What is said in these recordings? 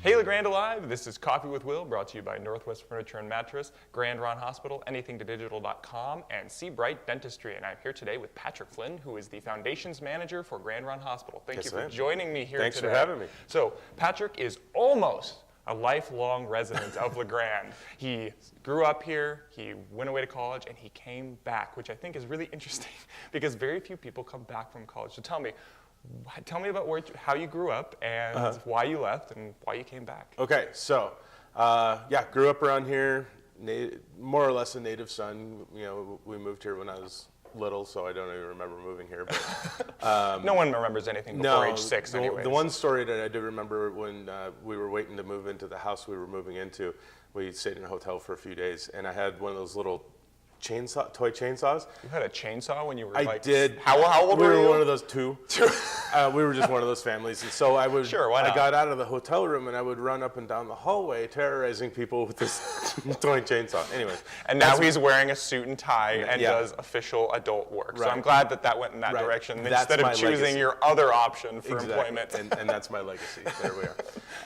Hey, LeGrand Alive, this is Coffee with Will, brought to you by Northwest Furniture and Mattress, Grande Ronde Hospital, anythingtodigital.com, and Seabright Dentistry. And I'm here today with Patrick Flynn, who is the Foundation's Manager for Grande Ronde Hospital. Thank you for joining me here today. Thanks for having me. So, Patrick is almost a lifelong resident of LeGrand. He grew up here, he went away to college, and he came back, which I think is really interesting because very few people come back from college. So tell me about how you grew up and why you left and why you came back. Okay, so grew up around here, more or less a native son. You know, we moved here when I was little, so I don't even remember moving here. But, no one remembers anything before age 6 anyways. The one story that I do remember when we were waiting to move into the house we were moving into, we stayed in a hotel for a few days, and I had one of those little toy chainsaws. You had a chainsaw when you were I did. How old were you? We were one of those two. We were just one of those families. And so I would, sure, why not? I got out of the hotel room and I would run up and down the hallway terrorizing people with this toy chainsaw. Anyways. And now he's wearing a suit and tie and does official adult work. So I'm glad that went in that direction instead of choosing your other option for employment. And that's my legacy. There we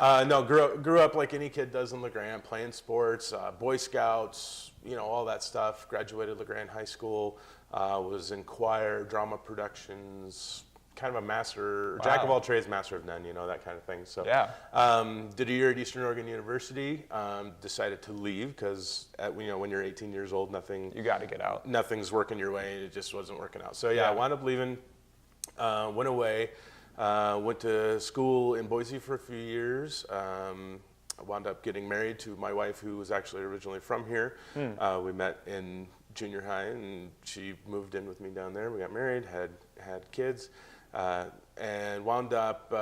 are. No, grew up like any kid does in LeGrand, playing sports, Boy Scouts, you know, all that stuff. Graduated LeGrand High School, was in choir, drama productions, kind of a master, jack of all trades, master of none, you know, that kind of thing. So did a year at Eastern Oregon University, decided to leave because when you're 18 years old, you got to get out. Nothing's working your way, and it just wasn't working out. So I wound up leaving, went away, went to school in Boise for a few years. I wound up getting married to my wife, who was actually originally from here. We met in junior high, and she moved in with me down there. We got married, had kids, and wound up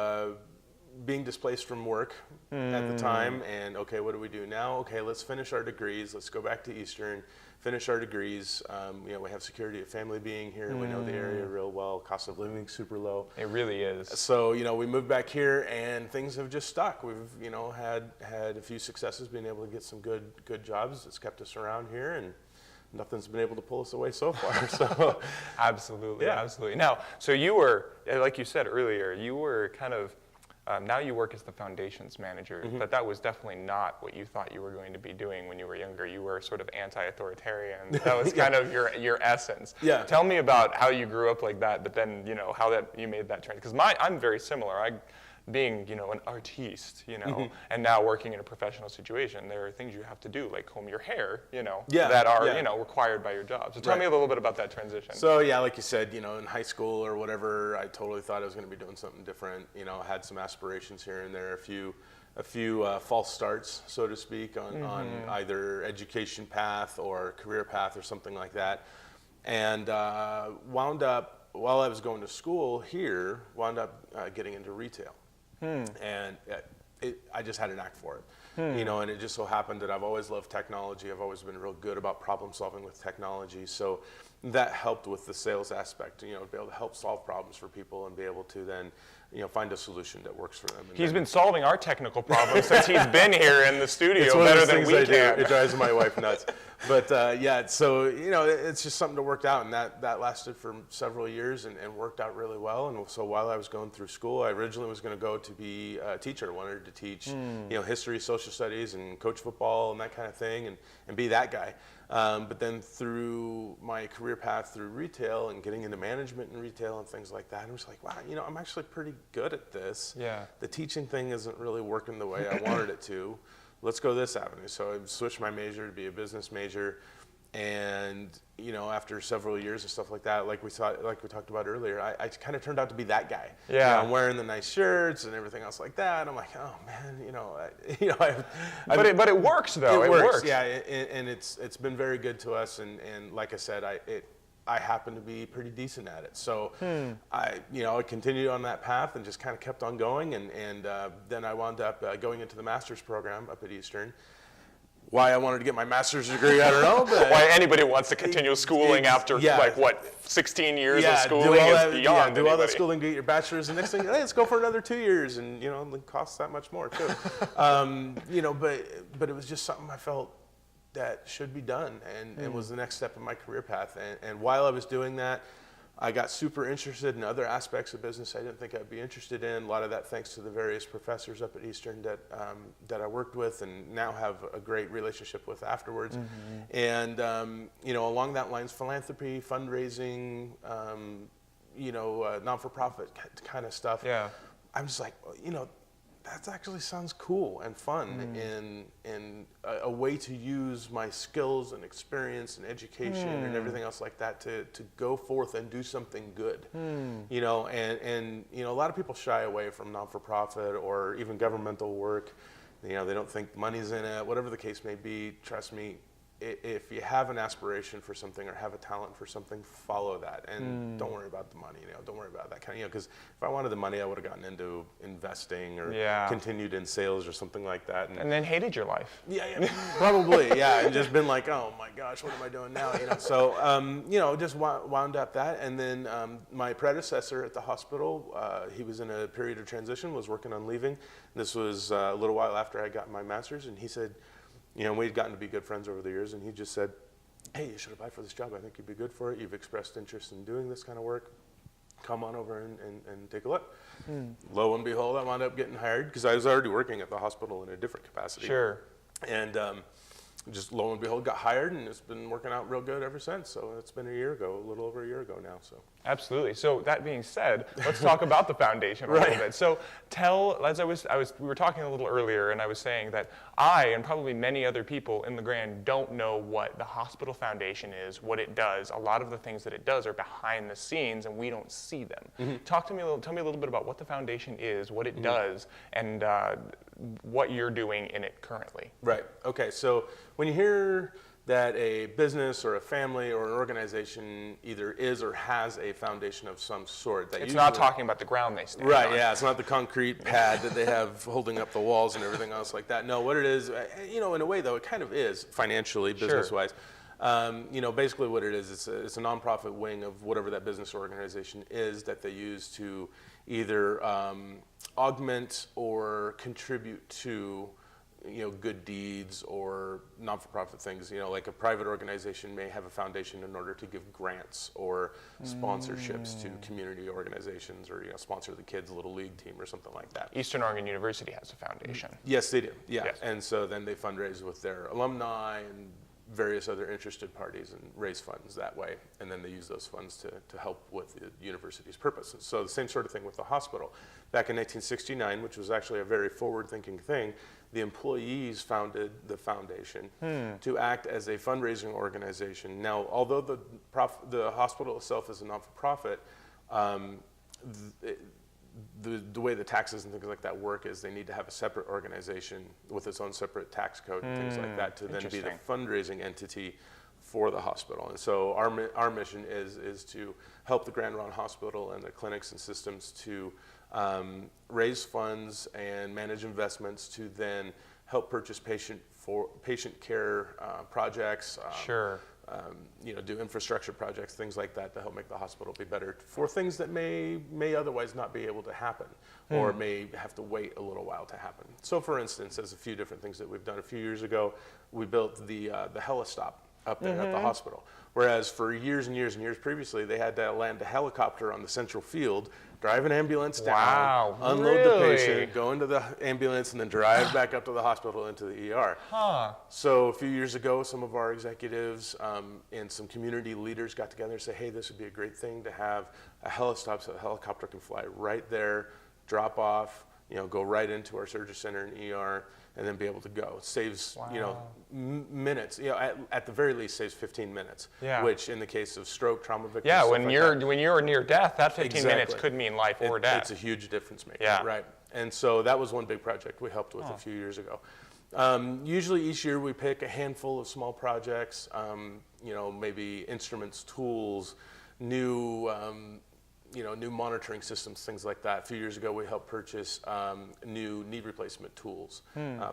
being displaced from work at the time. And okay, what do we do now? Okay, let's finish our degrees. Let's go back to Eastern, finish our degrees. We have security of family being here. We know the area real well. Cost of living super low. It really is. So we moved back here, and things have just stuck. We've had a few successes, being able to get some good jobs. It's kept us around here, and nothing's been able to pull us away so far. So absolutely. Now, so you were, like you said earlier, you were kind of. Now you work as the Foundation's manager, but that was definitely not what you thought you were going to be doing when you were younger. You were sort of anti-authoritarian. That was kind of your essence. Yeah. Tell me about how you grew up like that, but then how you made that transition. Because I'm very similar. Being an artiste, and now working in a professional situation, there are things you have to do, like comb your hair, that are required by your job. So tell me a little bit about that transition. So like you said, in high school or whatever, I totally thought I was going to be doing something different. Had some aspirations here and there, a few false starts, so to speak, on either education path or career path or something like that, and wound up while I was going to school here, getting into retail. And I just had a knack for it, and it just so happened that I've always loved technology. I've always been real good about problem solving with technology. So that helped with the sales aspect, to be able to help solve problems for people and be able to then, find a solution that works for them. And he's been solving our technical problems since he's been here in the studio better than we can. It drives my wife nuts. But so it's just something that worked out, and that lasted for several years and worked out really well. And so while I was going through school, I originally was going to go to be a teacher. I wanted to teach history, social studies, and coach football and that kind of thing, and be that guy. But then through my career path through retail and getting into management in retail and things like that, I was like, wow, I'm actually pretty good at this. Yeah. The teaching thing isn't really working the way I wanted it to. Let's go this avenue. So I switched my major to be a business major, and after several years and stuff like that, like we talked about earlier, I kind of turned out to be that guy. Yeah. I'm wearing the nice shirts and everything else like that. I'm like, oh man, but it works though. It works. Yeah, and it's been very good to us. And like I said, I happen to be pretty decent at it. So I continued on that path and just kind of kept on going. And then I wound up going into the master's program up at Eastern. Why I wanted to get my master's degree, I don't know. But why anybody wants to continue schooling after 16 years of schooling is beyond do all that schooling, get your bachelor's, and next thing, hey, let's go for another 2 years, and it costs that much more too. But it was just something I felt that should be done, and was the next step in my career path. And while I was doing that, I got super interested in other aspects of business I didn't think I'd be interested in. A lot of that thanks to the various professors up at Eastern that I worked with and now have a great relationship with afterwards. And, along that lines, philanthropy, fundraising, non-for-profit kind of stuff. Yeah. I'm just like, that actually sounds cool and fun and a way to use my skills and experience and education and everything else like that to go forth and do something good. And a lot of people shy away from non-for-profit or even governmental work. They don't think money's in it, whatever the case may be. Trust me, if you have an aspiration for something or have a talent for something, follow that and don't worry about the money. Don't worry about that kind of, because if I wanted the money, I would have gotten into investing or continued in sales or something like that. And then hated your life. Yeah, probably, yeah, and just been like, oh my gosh, what am I doing now? So, just wound up that, and then my predecessor at the hospital, he was in a period of transition, was working on leaving. This was a little while after I got my master's, and he said, we'd gotten to be good friends over the years, and he just said, hey, you should apply for this job. I think you'd be good for it. You've expressed interest in doing this kind of work. Come on over and take a look. Lo and behold, I wound up getting hired because I was already working at the hospital in a different capacity. Sure. And just lo and behold, got hired, and it's been working out real good ever since. So it's been a little over a year ago now. So absolutely. So that being said, let's talk about the foundation a little bit. So we were talking a little earlier, and I was saying that I and probably many other people in LeGrand don't know what the Hospital Foundation is, what it does. A lot of the things that it does are behind the scenes, and we don't see them. Tell me a little bit about what the foundation is, what it does, and what you're doing in it currently. Right. Okay. So when you hear that a business or a family or an organization either is or has a foundation of some sort, it's not talking about the ground they stand on. Yeah, it's not the concrete pad that they have holding up the walls and everything else like that. No, what it is, in a way though, it kind of is financially, business-wise. Basically what it is, it's a nonprofit wing of whatever that business or organization is that they use to either augment or contribute to good deeds or non-for-profit things. Like a private organization may have a foundation in order to give grants or sponsorships to community organizations, or sponsor the kids' little league team or something like that. Eastern Oregon University has a foundation. Yes, they do. Yeah, yes. And so then they fundraise with their alumni and various other interested parties and raise funds that way, and then they use those funds to help with the university's purposes. So the same sort of thing with the hospital. Back in 1969, which was actually a very forward-thinking thing, the employees founded the foundation to act as a fundraising organization. Now, although the hospital itself is a non-for-profit, the way the taxes and things like that work is they need to have a separate organization with its own separate tax code and things like that to then be the fundraising entity for the hospital. And so our mission is to help the Grande Ronde Hospital and the clinics and systems to raise funds and manage investments to then help purchase patient care projects. Do infrastructure projects, things like that, to help make the hospital be better for things that may otherwise not be able to happen or may have to wait a little while to happen. So for instance, there's a few different things that we've done. A few years ago, we built the helistop up there at the hospital. Whereas for years and years and years previously, they had to land a helicopter on the central field, drive an ambulance down, unload the patient, go into the ambulance, and then drive back up to the hospital into the ER. So a few years ago, some of our executives and some community leaders got together and said, hey, this would be a great thing to have a helistop so the helicopter can fly right there, drop off, go right into our surgery center and ER, and then be able to go. It saves, minutes. At the very least, saves 15 minutes. Yeah. Which, in the case of stroke, trauma victims. Yeah, when you're near death, that 15 minutes could mean life or death. It's a huge difference maker. Yeah. Right. And so that was one big project we helped with a few years ago. Usually each year we pick a handful of small projects. Maybe instruments, tools, new monitoring systems, things like that. A few years ago, we helped purchase new knee replacement tools,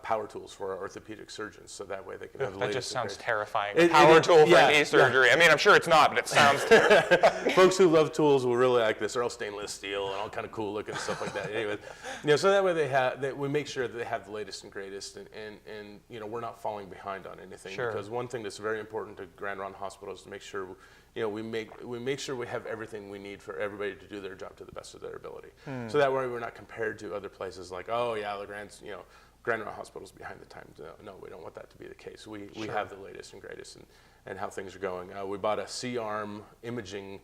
power tools for our orthopedic surgeons, so that way they can have the latest. That just sounds terrifying. A power tool for knee surgery. I mean, I'm sure it's not, but it sounds terrifying. Folks who love tools will really like this. They're all stainless steel and all kind of cool looking stuff like that. Anyway, so that way we make sure that they have the latest and greatest, and we're not falling behind on anything. Sure. Because one thing that's very important to Grande Ronde Hospital is to make sure we make sure we have everything we need for everybody to do their job to the best of their ability. So that way we're not compared to other places like, oh yeah, LeGrand's, Grande Ronde Hospital's behind the times. No, we don't want that to be the case. We have the latest and greatest and how things are going. We bought a C-arm imaging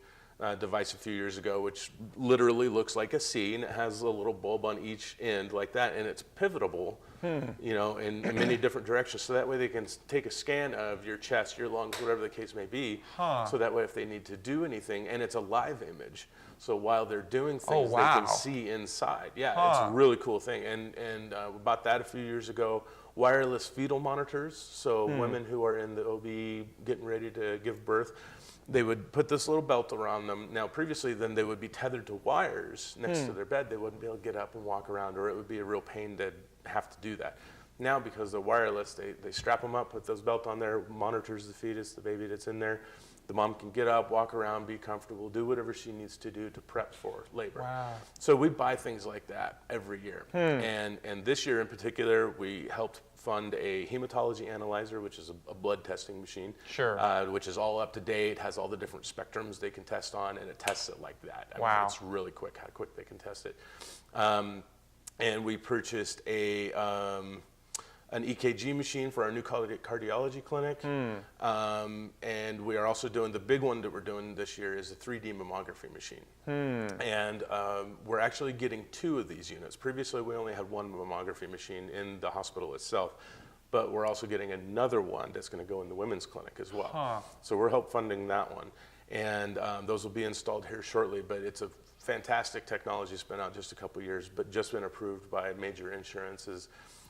device a few years ago, which literally looks like a C, and it has a little bulb on each end like that, and it's pivotable, in many different directions. So that way they can take a scan of your chest, your lungs, whatever the case may be. So that way if they need to do anything, and it's a live image. So while they're doing things, they can see inside. Yeah, it's a really cool thing. And we bought that a few years ago. Wireless fetal monitors. So women who are in the OB getting ready to give birth, they would put this little belt around them. Now, previously, then they would be tethered to wires next to their bed. They wouldn't be able to get up and walk around, or it would be a real pain to have to do that. Now, because they're wireless, they strap them up, put those belts on there, monitors the fetus, the baby that's in there. The mom can get up, walk around, be comfortable, do whatever she needs to do to prep for labor. Wow. So we buy things like that every year. And this year in particular, we helped fund a hematology analyzer, which is a blood testing machine. Sure. Which is all up to date, has all the different spectrums they can test on, and it tests it like that. I mean, it's really quick how quick they can test it. And we purchased an EKG machine for our new cardiology clinic. And we are also doing, the big one that we're doing this year is a 3D mammography machine. And we're actually getting 2 of these units. Previously, we only had 1 mammography machine in the hospital itself, but we're also getting another one that's gonna go in the women's clinic as well. So we're help funding that one. And those will be installed here shortly, but it's a fantastic technology. It's been out just a couple years, but just been approved by major insurances.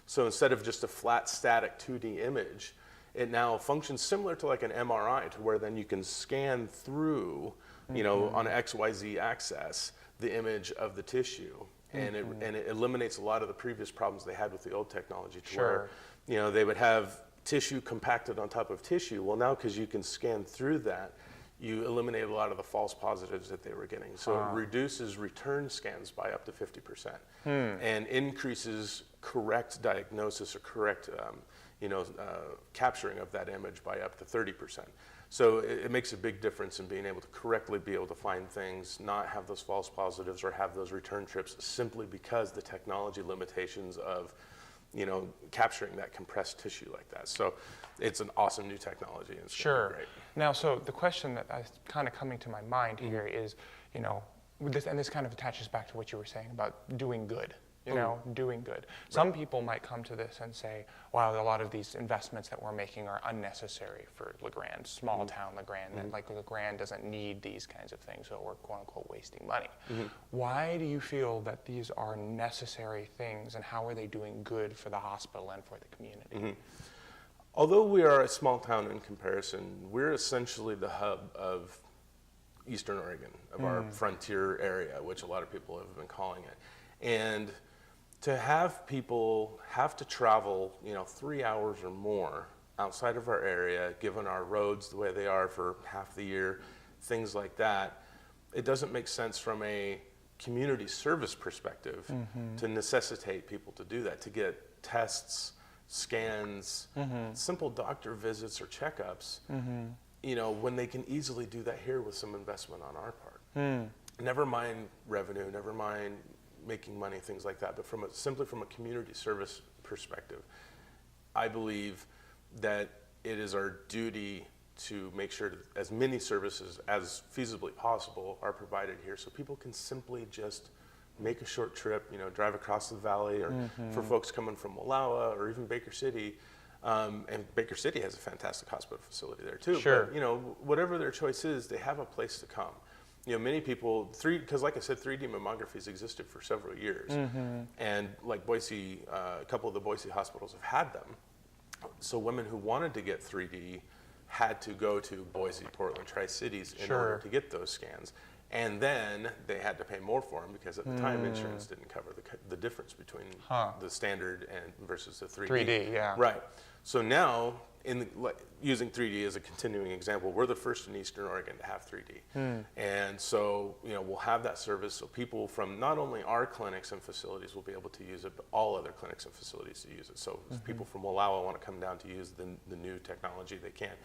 So instead of just a flat static 2D image, it now functions similar to like an MRI, to where then you can scan through, on an XYZ axis, the image of the tissue. And it eliminates a lot of the previous problems they had with the old technology, to where, they would have tissue compacted on top of tissue. Well, now, because you can scan through that, you eliminate a lot of the false positives that they were getting. So it reduces return scans by up to 50%, and increases correct diagnosis or correct capturing of that image by up to 30%. So it makes a big difference in being able to correctly be able to find things, not have those false positives or have those return trips, simply because the technology limitations of capturing that compressed tissue like that. So it's an awesome new technology. And it's gonna be great. Now, so the question that is kind of coming to my mind here is, this kind of attaches back to what you were saying about doing good. Doing good. Some people might come to this and say, wow, a lot of these investments that we're making are unnecessary for LeGrand, small town LeGrand, and like LeGrand doesn't need these kinds of things, so we're quote unquote wasting money. Why do you feel that these are necessary things, and how are they doing good for the hospital and for the community? Although we are a small town in comparison, we're essentially the hub of Eastern Oregon, of our frontier area, which a lot of people have been calling it. And to have people have to travel, 3 hours or more outside of our area, given our roads the way they are for half the year, things like that, it doesn't make sense from a community service perspective to necessitate people to do that, to get tests, scans, simple doctor visits or checkups, when they can easily do that here with some investment on our part. Never mind revenue, never mind making money, things like that, but simply from a community service perspective, I believe that it is our duty to make sure that as many services as feasibly possible are provided here, so people can simply just make a short trip, drive across the valley, or for folks coming from Wallowa or even Baker City. And Baker City has a fantastic hospital facility there too. But, whatever their choice is, they have a place to come. Many people, because like I said, 3D mammographies existed for several years. And like Boise, a couple of the Boise hospitals have had them. So women who wanted to get 3D had to go to Boise, Portland, Tri-Cities in order to get those scans. And then they had to pay more for them, because at the time insurance didn't cover the difference between the standard and versus the 3D. 3D, yeah. Right. So now, using 3D as a continuing example, we're the first in Eastern Oregon to have 3D. And so, we'll have that service, so people from not only our clinics and facilities will be able to use it, but all other clinics and facilities to use it. So if people from Wallowa want to come down to use the new technology, they can.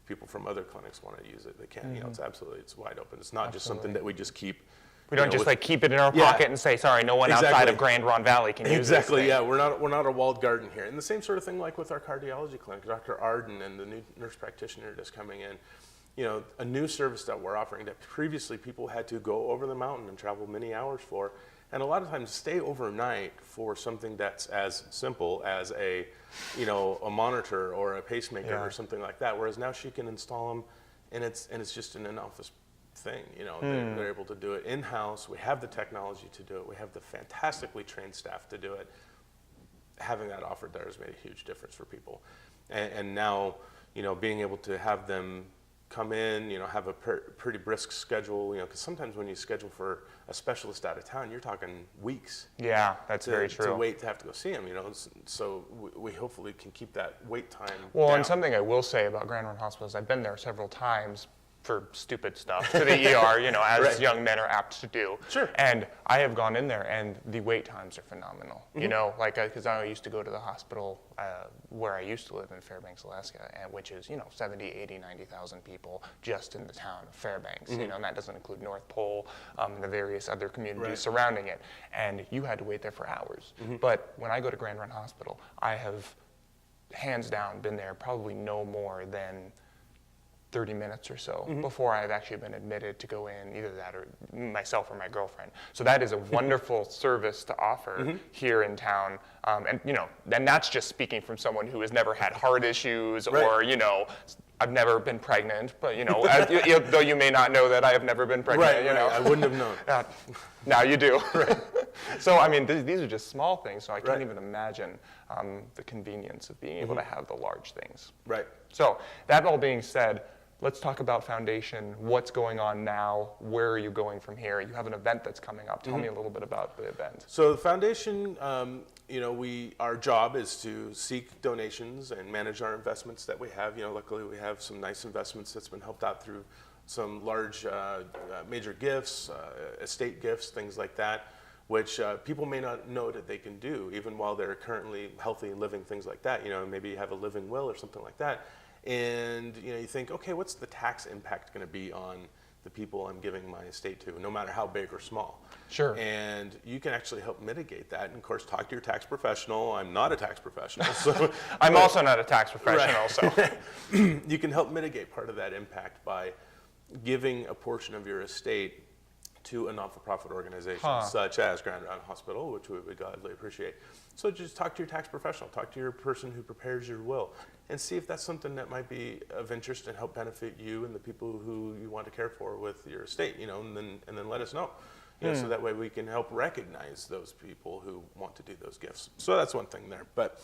people from other clinics want to use it, they can. You know, it's wide open. It's not just something that we just keep. We don't just keep it in our pocket and say, sorry, no one outside of Grande Ronde Valley can use this Exactly, thing. yeah. We're not a walled garden here. And the same sort of thing like with our cardiology clinic, Dr. Arden and the new nurse practitioner just coming in. You know, a new service that we're offering that previously people had to go over the mountain and travel many hours for, and a lot of times stay overnight for something that's as simple as a monitor or a pacemaker or something like that. Whereas now she can install them, and it's just an in-office thing. You know, they're able to do it in-house. We have the technology to do it. We have the fantastically trained staff to do it. Having that offered there has made a huge difference for people, and now, you know, being able to have them come in, you know, have a pretty brisk schedule, you know, because sometimes when you schedule for a specialist out of town, you're talking weeks. Yeah, that's very true. To wait to have to go see them, you know, so we hopefully can keep that wait time Well, down. and something I will say about Grande Ronde Hospital is I've been there several times for stupid stuff to the ER, you know, as young men are apt to do. Sure. And I have gone in there, and the wait times are phenomenal. You know, like, because I used to go to the hospital where I used to live in Fairbanks, Alaska, which is, you know, 70, 80, 90,000 people just in the town of Fairbanks, you know, and that doesn't include North Pole and the various other communities surrounding it. And you had to wait there for hours. But when I go to Grande Ronde Hospital, I have, hands down, been there probably no more than 30 minutes or so before I've actually been admitted to go in, either that or myself or my girlfriend. So that is a wonderful service to offer here in town. And, you know, and that's just speaking from someone who has never had heart issues or, you know, I've never been pregnant, but, you know, though you may not know that I have never been pregnant, you know. I wouldn't have known. Now you do. So, I mean, these are just small things, so I can't even imagine the convenience of being able to have the large things. Right. So, that all being said, let's talk about Foundation. What's going on now? Where are you going from here? You have an event that's coming up. Tell me a little bit about the event. So the Foundation, you know, our job is to seek donations and manage our investments that we have. You know, luckily we have some nice investments that's been helped out through some large major gifts, estate gifts, things like that, which people may not know that they can do even while they're currently healthy and living, things like that. You know, maybe you have a living will or something like that. And you know, you think, okay, what's the tax impact going to be on the people I'm giving my estate to, no matter how big or small? Sure. And you can actually help mitigate that. And of course, talk to your tax professional. I'm not a tax professional, so I'm also not a tax professional, so you can help mitigate part of that impact by giving a portion of your estate to a not-for-profit organization such as Grande Ronde Hospital, which we would gladly appreciate. So just talk to your tax professional, talk to your person who prepares your will, and see if that's something that might be of interest and help benefit you and the people who you want to care for with your estate, you know, and then let us know. You know, so that way we can help recognize those people who want to do those gifts. So that's one thing there. But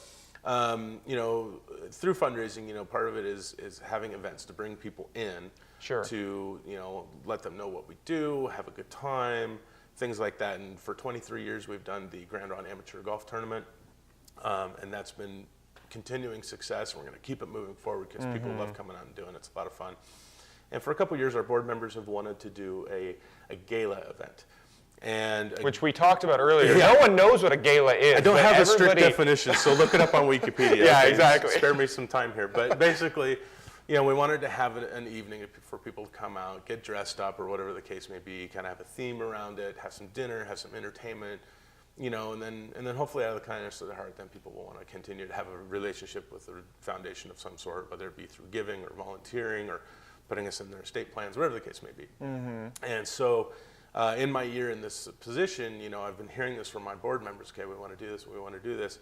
you know, through fundraising, you know, part of it is having events to bring people in. Sure. To, you know, let them know what we do, have a good time, things like that. And for 23 years, we've done the Grande Ronde Amateur Golf Tournament, and that's been continuing success. We're going to keep it moving forward because people love coming out and doing it. It's a lot of fun. And for a couple of years, our board members have wanted to do a gala event. And which we talked about earlier. No one knows what a gala is. I don't have a strict definition, so look it up on Wikipedia. Yeah, okay? exactly. Spare me some time here. But basically, you know, we wanted to have an evening for people to come out, get dressed up, or whatever the case may be, kind of have a theme around it, have some dinner, have some entertainment, you know, and then hopefully out of the kindness of their heart, then people will want to continue to have a relationship with the foundation of some sort, whether it be through giving or volunteering or putting us in their estate plans, whatever the case may be. And so in my year in this position, you know, I've been hearing this from my board members, okay, we want to do this, we want to do this.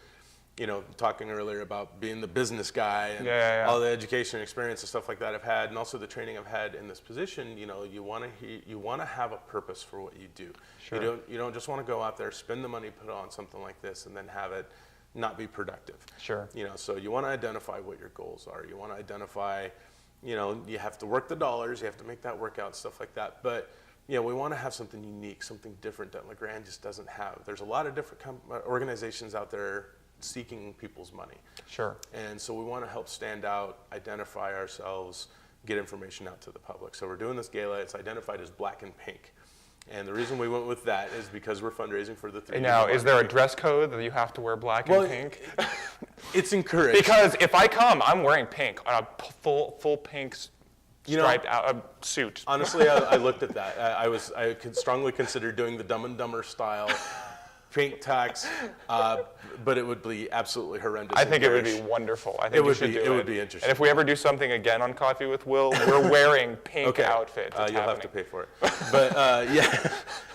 You know, talking earlier about being the business guy and all the education experience and stuff like that I've had, and also the training I've had in this position. You know, you want to have a purpose for what you do. Sure. You don't just want to go out there, spend the money, put on something like this, and then have it not be productive. Sure. You know, so you want to identify what your goals are. You want to identify, you know, you have to work the dollars, you have to make that work out, stuff like that. But you know, we want to have something unique, something different that LeGrand just doesn't have. There's a lot of different organizations out there seeking people's money. Sure. And so we want to help stand out, identify ourselves, get information out to the public. So we're doing this gala. It's identified as black and pink. And the reason we went with that is because we're fundraising for the 3D. Now, is there a dress code that you have to wear black and pink? It's encouraged. Because if I come, I'm wearing pink, a full pink striped suit. Honestly, I looked at that. I could strongly consider doing the Dumb and Dumber style pink tux, but it would be absolutely horrendous. I think it would be wonderful. I think you should do it. It would be interesting. And if we ever do something again on Coffee with Will, we're wearing pink outfits. You'll have to pay for it. But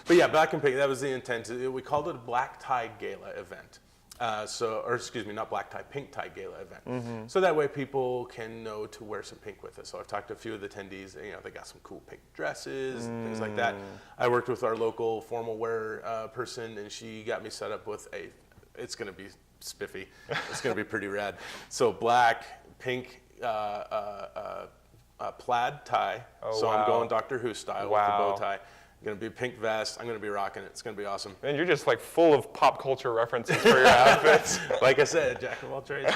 but yeah, black and pink. That was the intent. We called it a black tie gala event. Not black tie, pink tie gala event. So that way people can know to wear some pink with us. So I've talked to a few of the attendees, they got some cool pink dresses, things like that. I worked with our local formal wear person, and she got me set up with it's gonna be spiffy. It's gonna be pretty rad. So black, pink, plaid tie. I'm going Doctor Who style with the bow tie. Going to be a pink vest. I'm going to be rocking it. It's going to be awesome. And you're just like full of pop culture references for your outfits. Like I said, jack of all trades.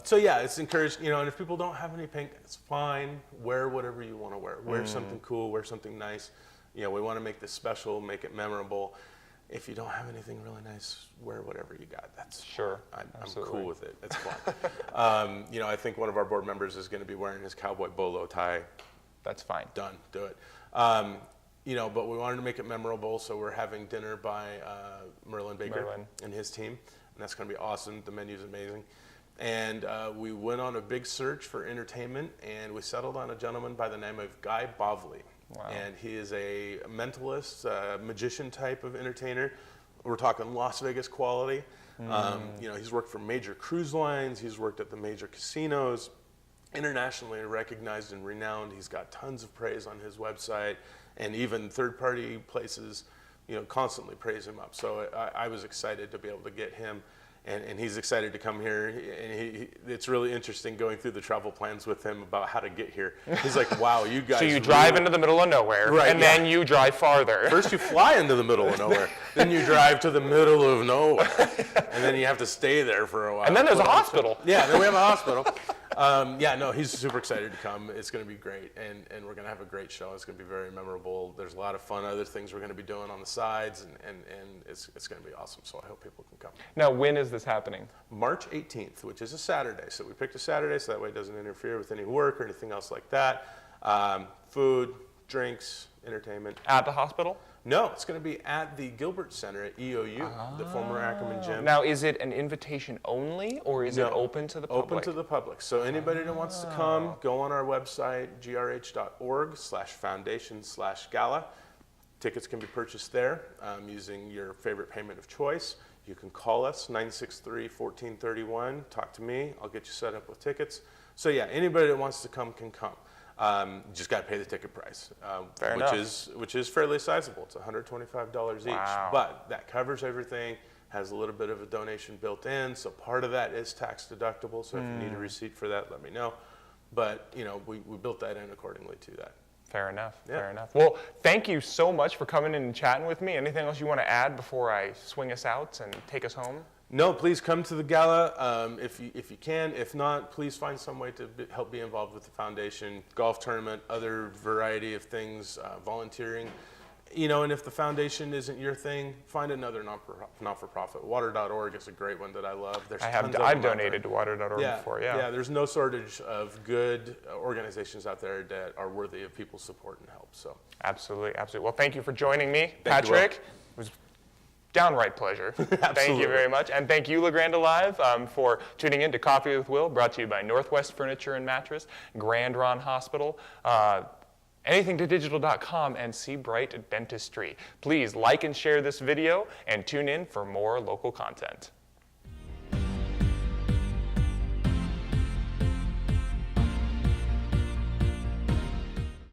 So yeah, it's encouraged. And if people don't have any pink, it's fine. Wear whatever you want to wear. Wear something cool. Wear something nice. We want to make this special, make it memorable. If you don't have anything really nice, wear whatever you got. That's sure. I'm cool with it. It's fun. I think one of our board members is going to be wearing his cowboy bolo tie. That's fine. Done. Do it. But we wanted to make it memorable, so we're having dinner by Merlin Baker and his team, and that's going to be awesome. The menu's amazing. And we went on a big search for entertainment, and we settled on a gentleman by the name of Guy Bovley. Wow. And he is a mentalist, magician type of entertainer. We're talking Las Vegas quality. He's worked for major cruise lines. He's worked at the major casinos. Internationally recognized and renowned. He's got tons of praise on his website, and even third-party places, constantly praise him up. So I was excited to be able to get him, and he's excited to come here. And it's really interesting going through the travel plans with him about how to get here. He's like, "Wow, you guys!" So you drive into the middle of nowhere, then you drive farther. First, you fly into the middle of nowhere, then you drive to the middle of nowhere, and then you have to stay there for a while. And then there's a hospital. Yeah, then we have a hospital. He's super excited to come. It's going to be great, and we're going to have a great show. It's going to be very memorable. There's a lot of fun other things we're going to be doing on the sides, and it's going to be awesome. So I hope people can come. Now, when is this happening? March 18th, which is a Saturday. So we picked a Saturday so that way it doesn't interfere with any work or anything else like that. Food, drinks, entertainment. At the hospital? No, it's going to be at the Gilbert Center at EOU, the former Ackerman gym. Now, is it an invitation only, or is it open to the public? Open to the public. So anybody that wants to come, go on our website, grh.org/foundation/gala. Tickets can be purchased there using your favorite payment of choice. You can call us, 963-1431. Talk to me. I'll get you set up with tickets. So yeah, anybody that wants to come can come. Just got to pay the ticket price, which is fairly sizable. It's $125 each, but that covers everything. Has a little bit of a donation built in, so part of that is tax deductible. So if you need a receipt for that, let me know. But we built that in accordingly to that. Fair enough. Yeah. Fair enough. Well, thank you so much for coming in and chatting with me. Anything else you want to add before I swing us out and take us home? No, please come to the gala if you can. If not, please find some way to help be involved with the foundation, golf tournament, other variety of things, volunteering. And if the foundation isn't your thing, find another not-for-profit. Water.org is a great one that I love. I've donated to Water.org before. Yeah, there's no shortage of good organizations out there that are worthy of people's support and help. So absolutely. Well, thank you for joining me, Patrick. It was downright pleasure. Thank you very much. And thank you, La Grande Live, for tuning in to Coffee with Will, brought to you by Northwest Furniture and Mattress, Grande Ronde Hospital, anythingtodigital.com, and Seabright Dentistry. Please like and share this video and tune in for more local content.